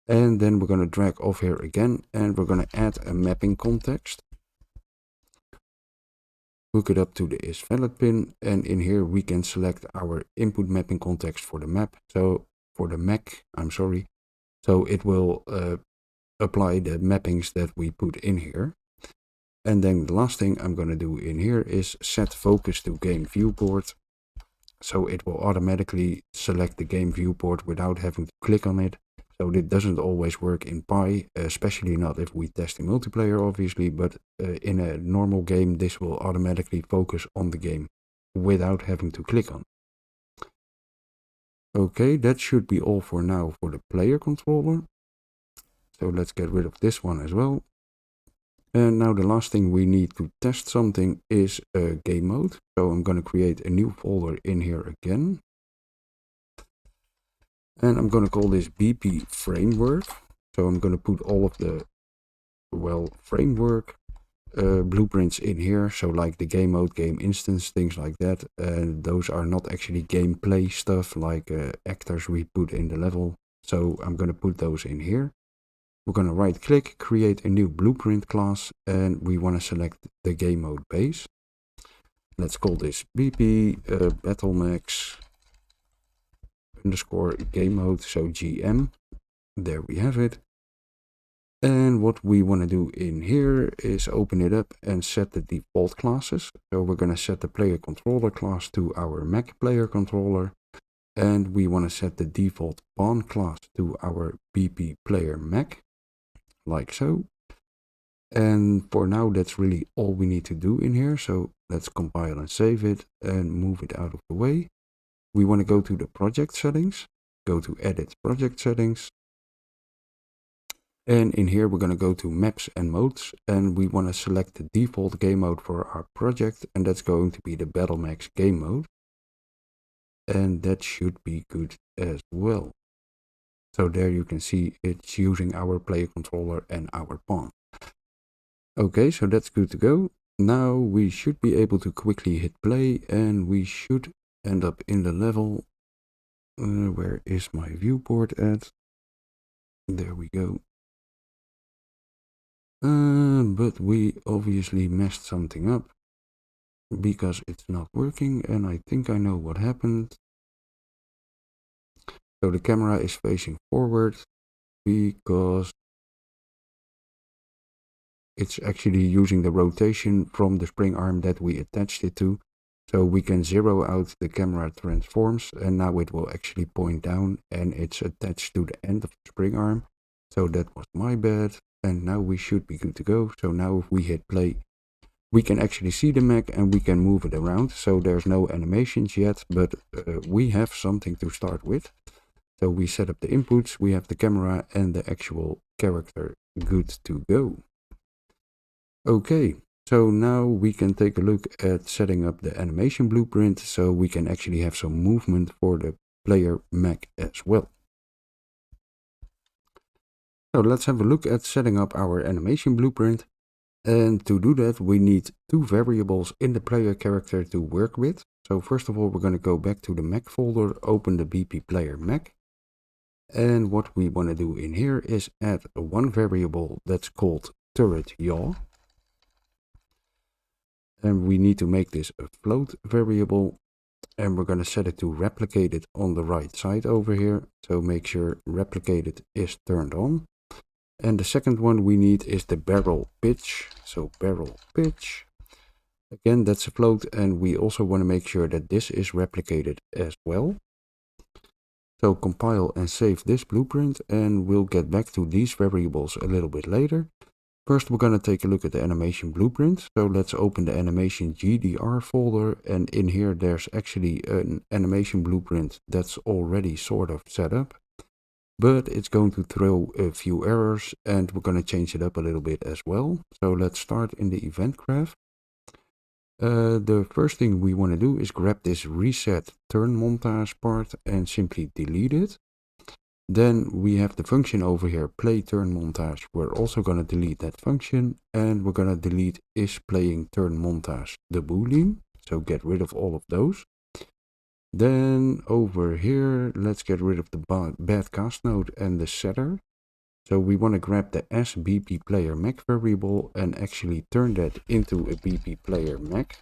And then we're going to drag off here again, and we're going to add a mapping context. Hook it up to the is valid pin, and in here we can select our input mapping context for the map. So for the Mech, I'm sorry. So it will apply the mappings that we put in here. And then the last thing I'm going to do in here is set focus to game viewport. So it will automatically select the game viewport without having to click on it. So it doesn't always work in Pi, especially not if we test in multiplayer obviously, but in a normal game this will automatically focus on the game without having to click on it. Okay, that should be all for now for the player controller. So let's get rid of this one as well. And now the last thing we need to test something is game mode. So I'm going to create a new folder in here again. And I'm going to call this BP framework. So I'm going to put all of the, well, framework blueprints in here. So like the game mode, game instance, things like that. And those are not actually gameplay stuff like actors we put in the level. So I'm going to put those in here. We're going to right click, create a new blueprint class, and we want to select the game mode base. Let's call this BP BattleMech underscore game mode, so GM. There we have it. And what we want to do in here is open it up and set the default classes. So we're going to set the player controller class to our Mech player controller. And we want to set the default pawn class to our BP player Mech. Like so. And for now that's really all we need to do in here. So let's compile and save it and move it out of the way. We want to go to the project settings, go to edit project settings. And in here we're going to go to maps and modes, and we want to select the default game mode for our project, and that's going to be the BattleMech game mode. And that should be good as well. So there you can see it's using our player controller and our pawn. Okay, so that's good to go. Now we should be able to quickly hit play and we should end up in the level. Where is my viewport at? There we go. But we obviously messed something up because it's not working, and I think I know what happened. So the camera is facing forward because it's actually using the rotation from the spring arm that we attached it to. So we can zero out the camera transforms, and now it will actually point down and it's attached to the end of the spring arm. So that was my bad, and now we should be good to go. So now if we hit play, we can actually see the Mech and we can move it around. So there's no animations yet, but we have something to start with. So we set up the inputs, we have the camera and the actual character good to go. Okay, so now we can take a look at setting up the animation blueprint so we can actually have some movement for the player Mech as well. So let's have a look at setting up our animation blueprint. And to do that, we need two variables in the player character to work with. So first of all, we're going to go back to the Mech folder, open the BP player Mech. And what we want to do in here is add one variable that's called turret yaw. And we need to make this a float variable. And we're going to set it to replicated on the right side over here. So make sure replicated is turned on. And the second one we need is the barrel pitch. So barrel pitch. Again, that's a float, and we also want to make sure that this is replicated as well. So compile and save this blueprint, and we'll get back to these variables a little bit later. First, we're going to take a look at the animation blueprint. So let's open the animation GDR folder, and in here there's actually an animation blueprint that's already sort of set up, but it's going to throw a few errors, and we're going to change it up a little bit as well. So let's start in the event graph. The first thing we want to do is grab this reset turn montage part and simply delete it. Then we have the function over here, play turn montage. We're also going to delete that function, and we're going to delete is playing turn montage, the boolean. So get rid of all of those. Then over here, let's get rid of the bad cast node and the setter. So we want to grab the sBP player Mech variable and actually turn that into a BP player Mech.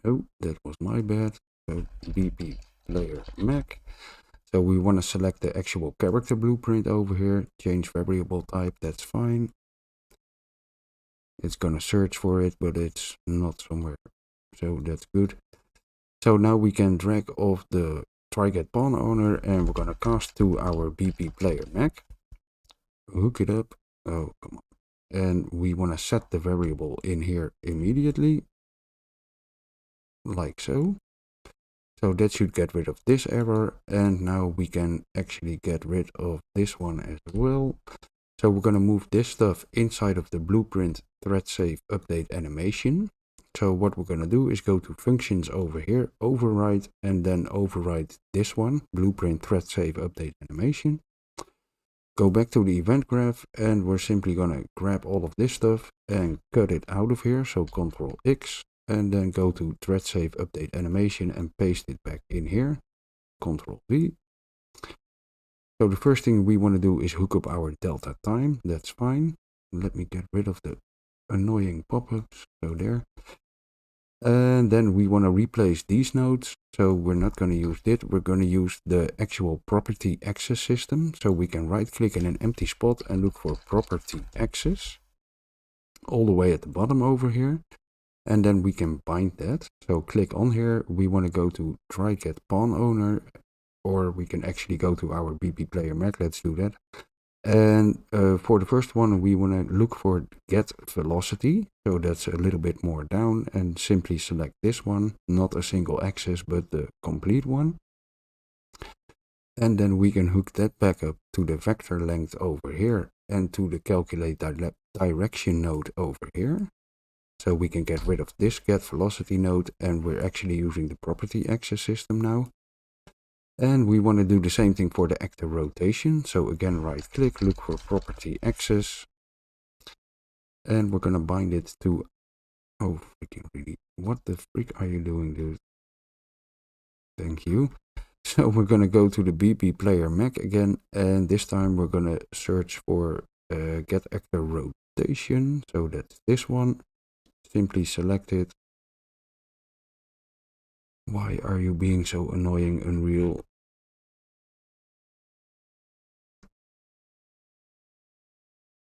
Oh, that was my bad. So BP player Mech. So we want to select the actual character blueprint over here, change variable type, that's fine. It's gonna search for it, but it's not somewhere, so that's good. So now we can drag off the try-get pawn owner, and we're gonna cast to our BP player Mech. Hook it up, oh come on. And we want to set the variable in here immediately, like so. So that should get rid of this error, and now we can actually get rid of this one as well. So we're going to move this stuff inside of the blueprint thread save update animation. So what we're going to do is go to functions over here, override, and then override this one, blueprint thread save update animation. Go back to the event graph, and we're simply going to grab all of this stuff and cut it out of here. So Ctrl X. And then go to thread save update animation and paste it back in here. Ctrl V. So the first thing we want to do is hook up our delta time. That's fine. Let me get rid of the annoying pop-ups. So there. And then we want to replace these nodes. So we're not going to use it. We're going to use the actual property access system. So we can right click in an empty spot and look for property access. All the way at the bottom over here. And then we can bind that. So click on here. We want to go to try get pawn owner, or we can actually go to our BP player Mech. Let's do that. And for the first one, we want to look for get velocity. So that's a little bit more down, and simply select this one, not a single axis, but the complete one. And then we can hook that back up to the vector length over here and to the calculate direction node over here. So we can get rid of this get velocity node, and we're actually using the property access system now. And we want to do the same thing for the actor rotation. So again, right click, look for property access. And we're going to bind it to, oh freaking really, what the frick are you doing, dude? Thank you. So we're going to go to the BP player Mech again, and this time we're going to search for get actor rotation. So that's this one. Simply select it. Why are you being so annoying, Unreal?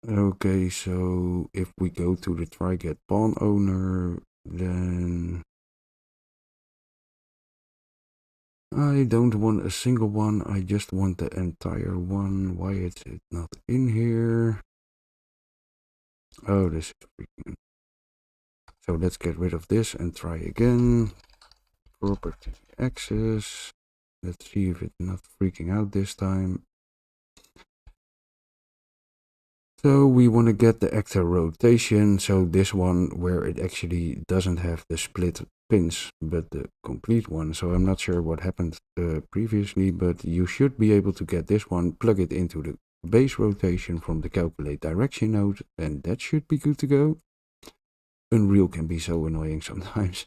Okay, so if we go to the try get pawn owner, then I don't want a single one, I just want the entire one. Why is it not in here? Oh, this is freaking. So let's get rid of this and try again. Property access. Let's see if it's not freaking out this time. So we want to get the actor rotation. So this one where it actually doesn't have the split pins, but the complete one. So I'm not sure what happened previously, but you should be able to get this one, plug it into the base rotation from the calculate direction node, and that should be good to go. Unreal can be so annoying sometimes.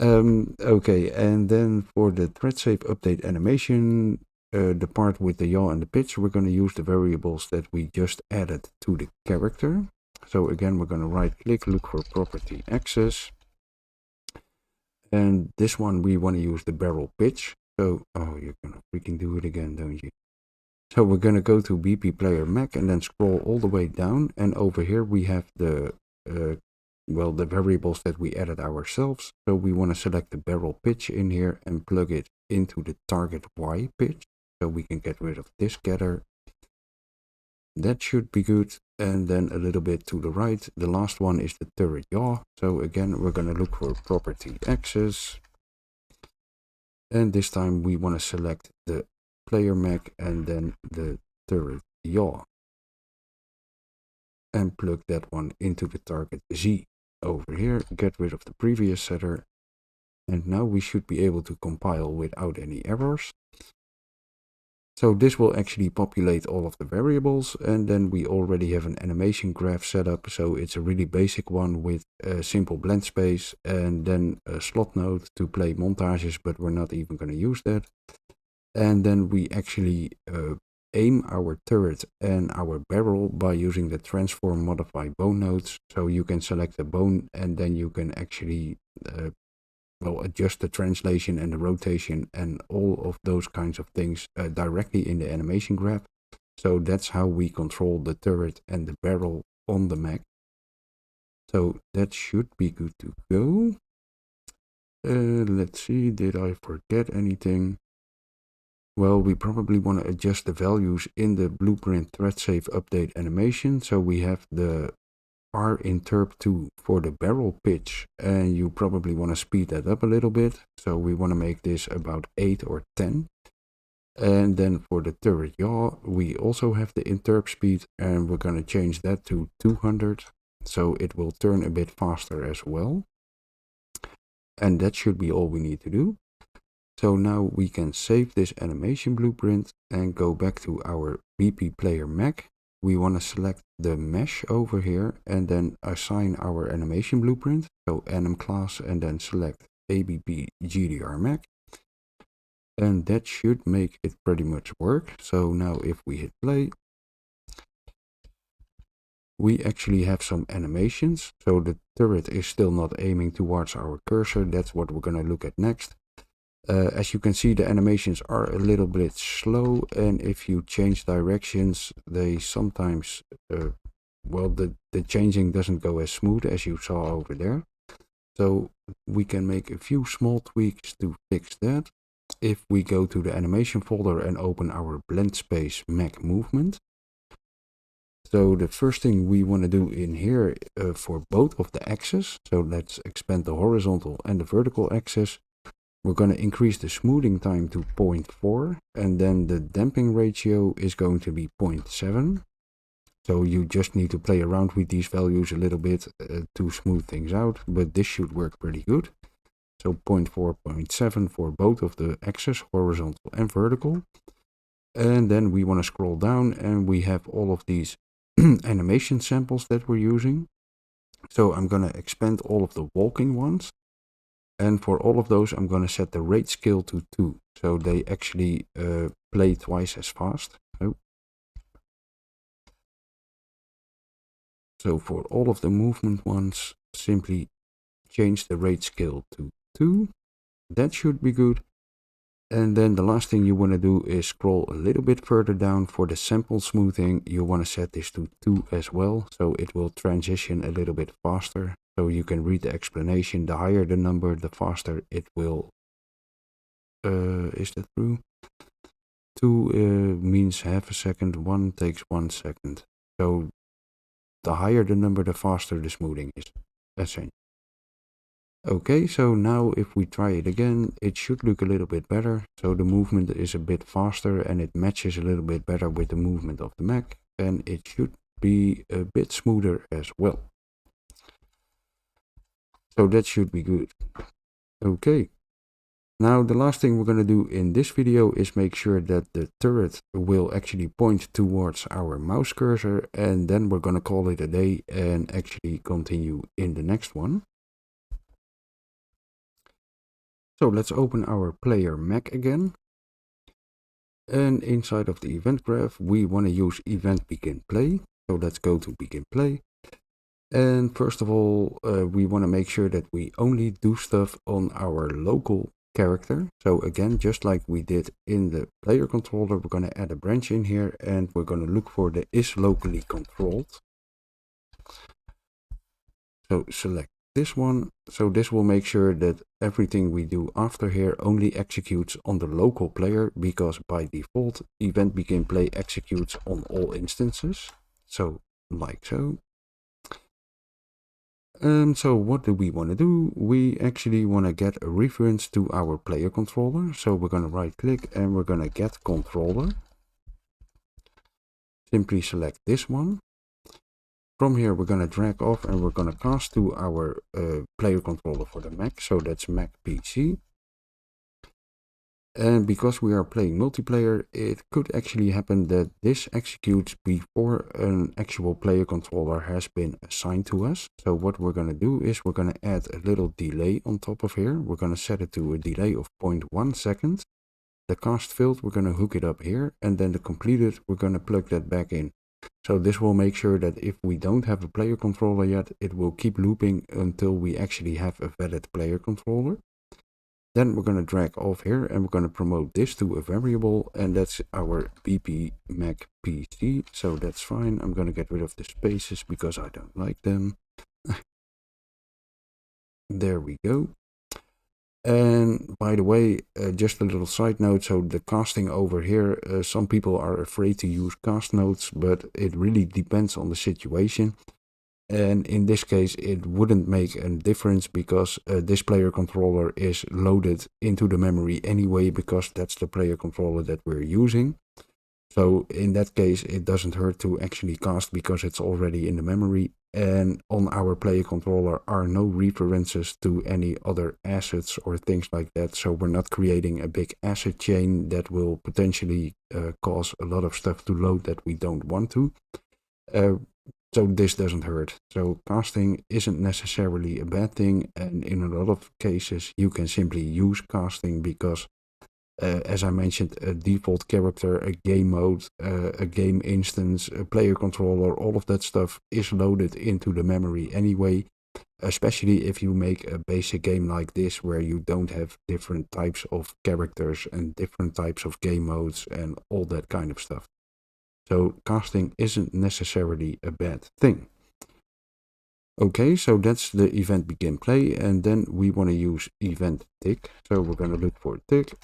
Okay, and then for the thread save update animation, the part with the yaw and the pitch, we're going to use the variables that we just added to the character. So again, we're going to right click, look for property access. And this one, we want to use the barrel pitch. So, oh, you're going to freaking do it again, don't you? So we're going to go to BP player Mech and then scroll all the way down. And over here we have the, well, the variables that we added ourselves. So we want to select the barrel pitch in here and plug it into the target Y pitch. So we can get rid of this getter. that should be good. And then a little bit to the right, the last one is the turret yaw. So again, we're going to look for property access. And this time we want to select the player mech and then the turret yaw. And plug that one into the target Z over here. Get rid of the previous setter. And now we should be able to compile without any errors. So this will actually populate all of the variables, and then we already have an animation graph set up. So it's a really basic one with a simple blend space and then a slot node to play montages, but we're not even going to use that. And then we actually aim our turret and our barrel by using the transform modify bone nodes. So you can select a bone and then you can actually adjust the translation and the rotation and all of those kinds of things directly in the animation graph. So that's how we control the turret and the barrel on the mech. So that should be good to go. Let's see, did I forget anything? Well, we probably want to adjust the values in the blueprint thread safe update animation. So we have the R-interp2 for the barrel pitch, and you probably want to speed that up a little bit. So we want to make this about 8 or 10. And then for the turret yaw, we also have the interp speed, and we're going to change that to 200. So it will turn a bit faster as well. And that should be all we need to do. So now we can save this animation blueprint and go back to our BP player mech. We want to select the mesh over here and then assign our animation blueprint. So anim class and then select ABP GDR mech. And that should make it pretty much work. So now if we hit play, we actually have some animations. So the turret is still not aiming towards our cursor. That's what we're going to look at next. As you can see, the animations are a little bit slow, and if you change directions, they sometimes, the changing doesn't go as smooth as you saw over there. So we can make a few small tweaks to fix that. If we go to the animation folder and open our blend space mech movement. So the first thing we want to do in here for both of the axes, so let's expand the horizontal and the vertical axis. We're going to increase the smoothing time to 0.4, and then the damping ratio is going to be 0.7. So you just need to play around with these values a little bit to smooth things out, but this should work pretty good. So 0.4, 0.7 for both of the axes, horizontal and vertical. And then we want to scroll down and we have all of these animation samples that we're using. So I'm going to expand all of the walking ones. And for all of those, I'm going to set the rate scale to 2. So they actually play twice as fast. So for all of the movement ones, simply change the rate scale to 2. That should be good. And then the last thing you want to do is scroll a little bit further down. For the sample smoothing, you want to set this to 2 as well. So it will transition a little bit faster. So you can read the explanation. The higher the number, the faster it will. Is that true? 2 means half a second. 1 takes 1 second. So the higher the number, the faster the smoothing is. Essentially. Okay, so now if we try it again, it should look a little bit better. So the movement is a bit faster and it matches a little bit better with the movement of the mech. And it should be a bit smoother as well. So that should be good. Okay. Now the last thing we're going to do in this video is make sure that the turret will actually point towards our mouse cursor. And then we're going to call it a day and actually continue in the next one. So let's open our player mech again. And inside of the event graph, we want to use event begin play. So let's go to begin play. And first of all, we want to make sure that we only do stuff on our local character. So again, just like we did in the player controller, we're going to add a branch in here and we're going to look for the is locally controlled. So select this one. So this will make sure that everything we do after here only executes on the local player, because by default event begin play executes on all instances. So like so. So what do we want to do? We actually want to get a reference to our player controller. So we're going to right click and we're going to get controller. Simply select this one. From here we're going to drag off and we're going to cast to our player controller for the Mech. So that's Mech PC. And because we are playing multiplayer, it could actually happen that this executes before an actual player controller has been assigned to us. So what we're going to do is we're going to add a little delay on top of here. We're going to set it to a delay of 0.1 second. The cast field, we're going to hook it up here, and then the completed, we're going to plug that back in. So this will make sure that if we don't have a player controller yet, it will keep looping until we actually have a valid player controller. Then we're going to drag off here and we're going to promote this to a variable, and that's our BP Mech PC. So that's fine. I'm going to get rid of the spaces because I don't like them. There we go. And by the way, just a little side note, so the casting over here, some people are afraid to use cast nodes, but it really depends on the situation. And in this case, it wouldn't make a difference because this player controller is loaded into the memory anyway, because that's the player controller that we're using. So in that case, it doesn't hurt to actually cast because it's already in the memory. And on our player controller are no references to any other assets or things like that. So we're not creating a big asset chain that will potentially cause a lot of stuff to load that we don't want to. So this doesn't hurt. So casting isn't necessarily a bad thing, and in a lot of cases you can simply use casting because, as I mentioned, a default character, a game mode, a game instance, a player controller, all of that stuff is loaded into the memory anyway, especially if you make a basic game like this where you don't have different types of characters and different types of game modes and all that kind of stuff. So casting isn't necessarily a bad thing. Okay, so that's the event begin play, and then we want to use event tick. So we're going to look for tick,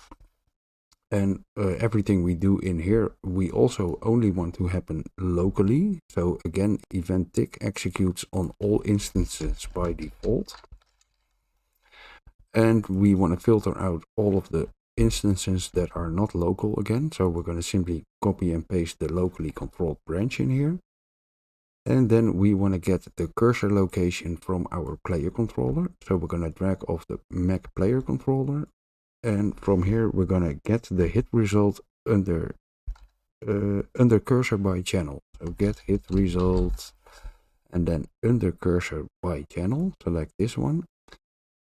and everything we do in here, we also only want to happen locally. So again, event tick executes on all instances by default. And we want to filter out all of the instances that are not local again. So we're going to simply copy and paste the locally controlled branch in here. And then we want to get the cursor location from our player controller. So we're going to drag off the Mech player controller. And from here, we're going to get the hit result under cursor by channel. So get hit result, and then under cursor by channel, select this one.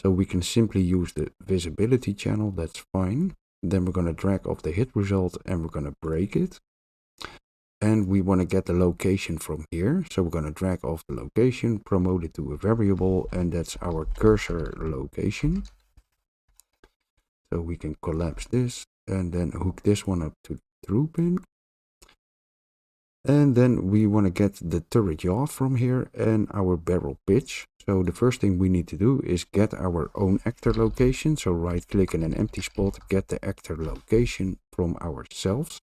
So we can simply use the visibility channel, that's fine. Then we're going to drag off the hit result and we're going to break it. And we want to get the location from here. So we're going to drag off the location, promote it to a variable, and that's our cursor location. So we can collapse this and then hook this one up to the through pin. And then we want to get the turret yaw from here and our barrel pitch. So the first thing we need to do is get our own actor location. So right click in an empty spot, get the actor location from ourselves.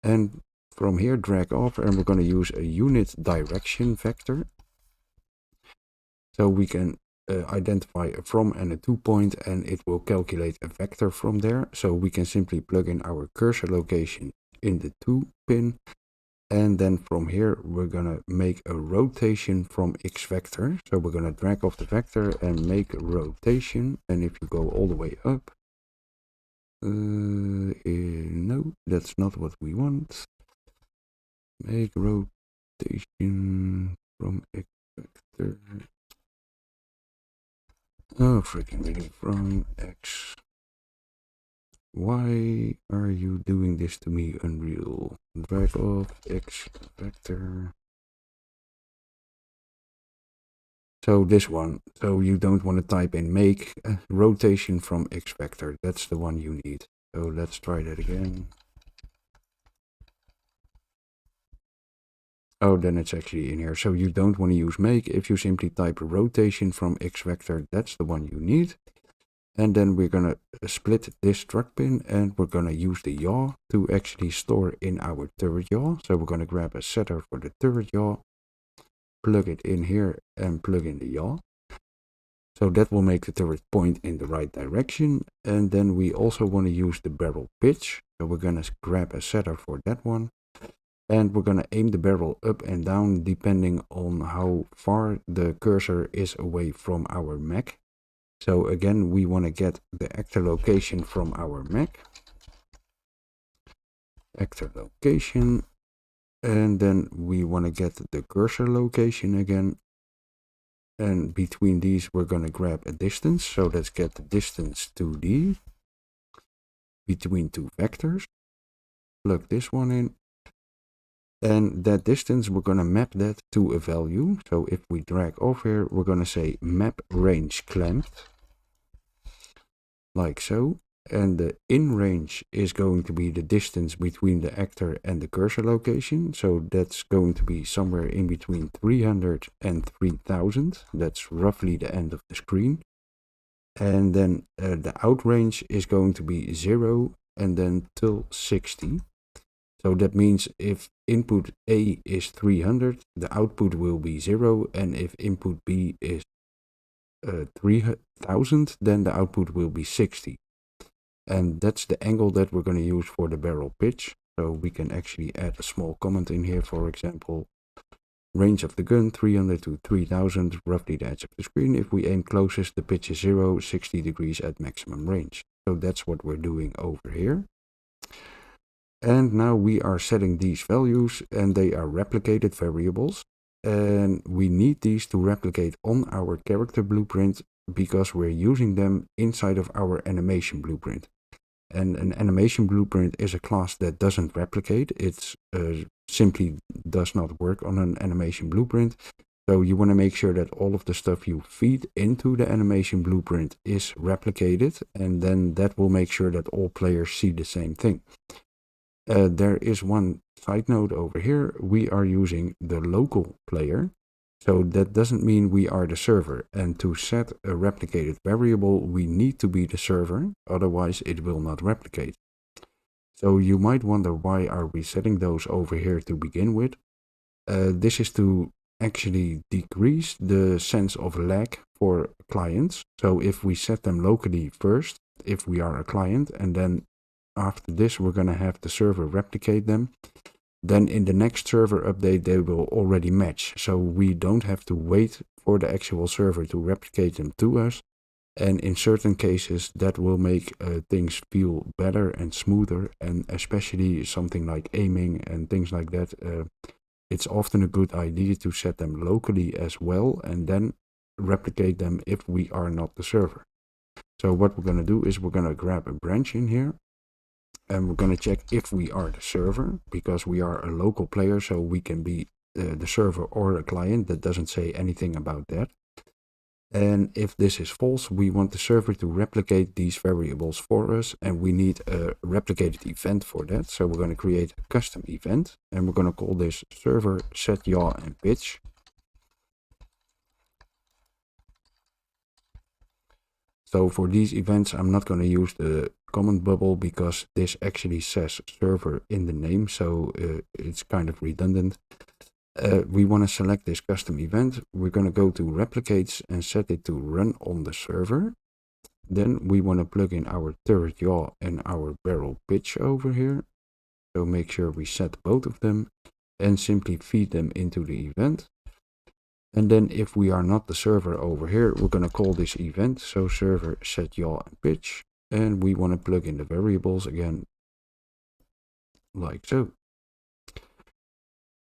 And from here drag off, and we're going to use a unit direction vector. So we can identify a from and a to point, and it will calculate a vector from there. So we can simply plug in our cursor location in the to pin. And then from here, we're going to make a rotation from X vector. So we're going to drag off the vector and make a rotation. And if you go all the way up, no, that's not what we want. Make rotation from X vector. Oh, freaking really, from X. Why are you doing this to me, Unreal? Drag off X vector. So this one. So you don't want to type in make rotation from X vector. That's the one you need. So let's try that again. Oh, then it's actually in here. So you don't want to use make. If you simply type rotation from X vector, that's the one you need. And then we're going to split this struct pin, and we're going to use the yaw to actually store in our turret yaw. So we're going to grab a setter for the turret yaw, plug it in here, and plug in the yaw. So that will make the turret point in the right direction. And then we also want to use the barrel pitch. So we're going to grab a setter for that one. And we're going to aim the barrel up and down depending on how far the cursor is away from our mech. So again, we want to get the actor location from our mech. Actor location. And then we want to get the cursor location again. And between these, we're going to grab a distance. So let's get the distance 2D between two vectors. Plug this one in. And that distance, we're going to map that to a value. So if we drag over here, we're going to say map range clamped. Like so. And the in range is going to be the distance between the actor and the cursor location. So that's going to be somewhere in between 300 and 3000. That's roughly the end of the screen. And then the out range is going to be 0 and then till 60. So that means if input A is 300, the output will be 0. And if input B is 3000, then the output will be 60. And that's the angle that we're going to use for the barrel pitch. So we can actually add a small comment in here, for example, range of the gun 300 to 3000, roughly the edge of the screen. If we aim closest, the pitch is 0, 60 degrees at maximum range. So that's what we're doing over here. And now we are setting these values, and they are replicated variables. And we need these to replicate on our character blueprint because we're using them inside of our animation blueprint. And an animation blueprint is a class that doesn't replicate. It simply does not work on an animation blueprint. So you want to make sure that all of the stuff you feed into the animation blueprint is replicated. And then that will make sure that all players see the same thing. There is one side note over here. We are using the local player. So that doesn't mean we are the server. And to set a replicated variable, we need to be the server. Otherwise, it will not replicate. So you might wonder, why are we setting those over here to begin with? This is to actually decrease the sense of lag for clients. So if we set them locally first, if we are a client, and then after this, we're going to have the server replicate them. Then in the next server update, they will already match. So we don't have to wait for the actual server to replicate them to us. And in certain cases, that will make things feel better and smoother. And especially something like aiming and things like that. It's often a good idea to set them locally as well. And then replicate them if we are not the server. So what we're going to do is we're going to grab a branch in here. And we're going to check if we are the server, because we are a local player, so we can be the server or a client. That doesn't say anything about that. And if this is false, we want the server to replicate these variables for us, and we need a replicated event for that. So we're going to create a custom event, and we're going to call this server set yaw and pitch. So for these events, I'm not going to use the comment bubble because this actually says server in the name. So it's kind of redundant. We want to select this custom event. We're going to go to replicates and set it to run on the server. Then we want to plug in our turret yaw and our barrel pitch over here. So make sure we set both of them and simply feed them into the event. And then if we are not the server over here, we're going to call this event. So server set yaw and pitch. And we want to plug in the variables again, like so.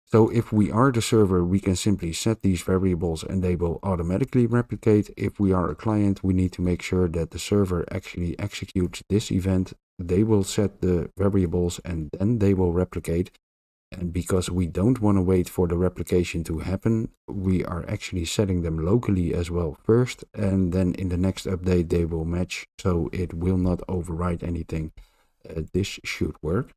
So if we are the server, we can simply set these variables and they will automatically replicate. If we are a client, we need to make sure that the server actually executes this event. They will set the variables and then they will replicate. And because we don't want to wait for the replication to happen, we are actually setting them locally as well first. And then in the next update, they will match. So it will not overwrite anything. This should work.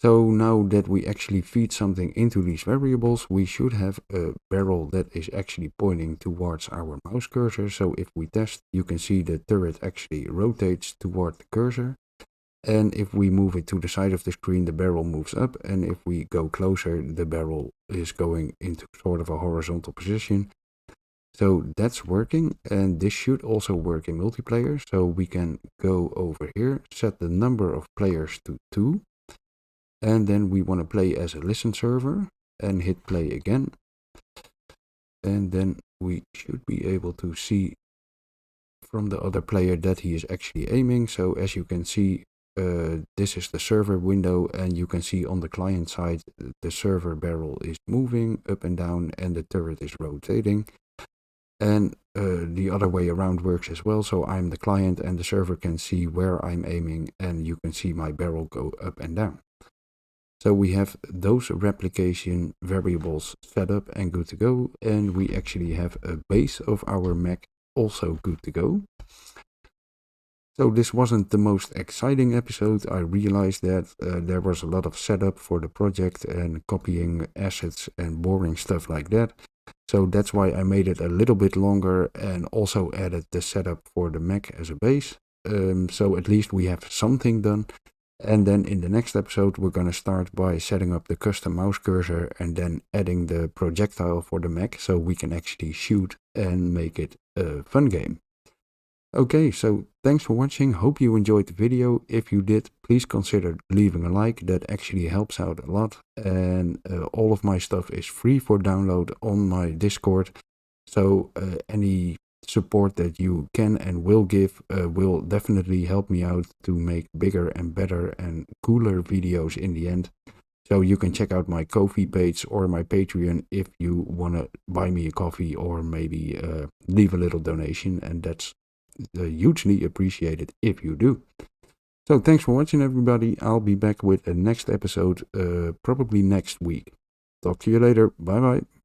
So now that we actually feed something into these variables, we should have a barrel that is actually pointing towards our mouse cursor. So if we test, you can see the turret actually rotates toward the cursor. And if we move it to the side of the screen, the barrel moves up. And if we go closer, the barrel is going into sort of a horizontal position. So that's working, and this should also work in multiplayer. So we can go over here, set the number of players to 2. And then we want to play as a listen server and hit play again. And then we should be able to see from the other player that he is actually aiming. So as you can see, this is the server window, and you can see on the client side, the server barrel is moving up and down and the turret is rotating. And the other way around works as well. So I'm the client and the server can see where I'm aiming, and you can see my barrel go up and down. So we have those replication variables set up and good to go. And we actually have a base of our Mech also good to go. So this wasn't the most exciting episode. I realized that there was a lot of setup for the project and copying assets and boring stuff like that. So that's why I made it a little bit longer and also added the setup for the Mech as a base. So at least we have something done. And then in the next episode, we're going to start by setting up the custom mouse cursor and then adding the projectile for the Mech so we can actually shoot and make it a fun game. Okay, so thanks for watching. Hope you enjoyed the video. If you did, please consider leaving a like. That actually helps out a lot. And all of my stuff is free for download on my Discord. So any support that you can and will give will definitely help me out to make bigger and better and cooler videos in the end. So you can check out my Ko-fi page or my Patreon if you want to buy me a coffee or maybe leave a little donation, and that's hugely appreciated if you do. So thanks for watching, everybody. I'll be back with a next episode probably next week. Talk to you later. Bye bye.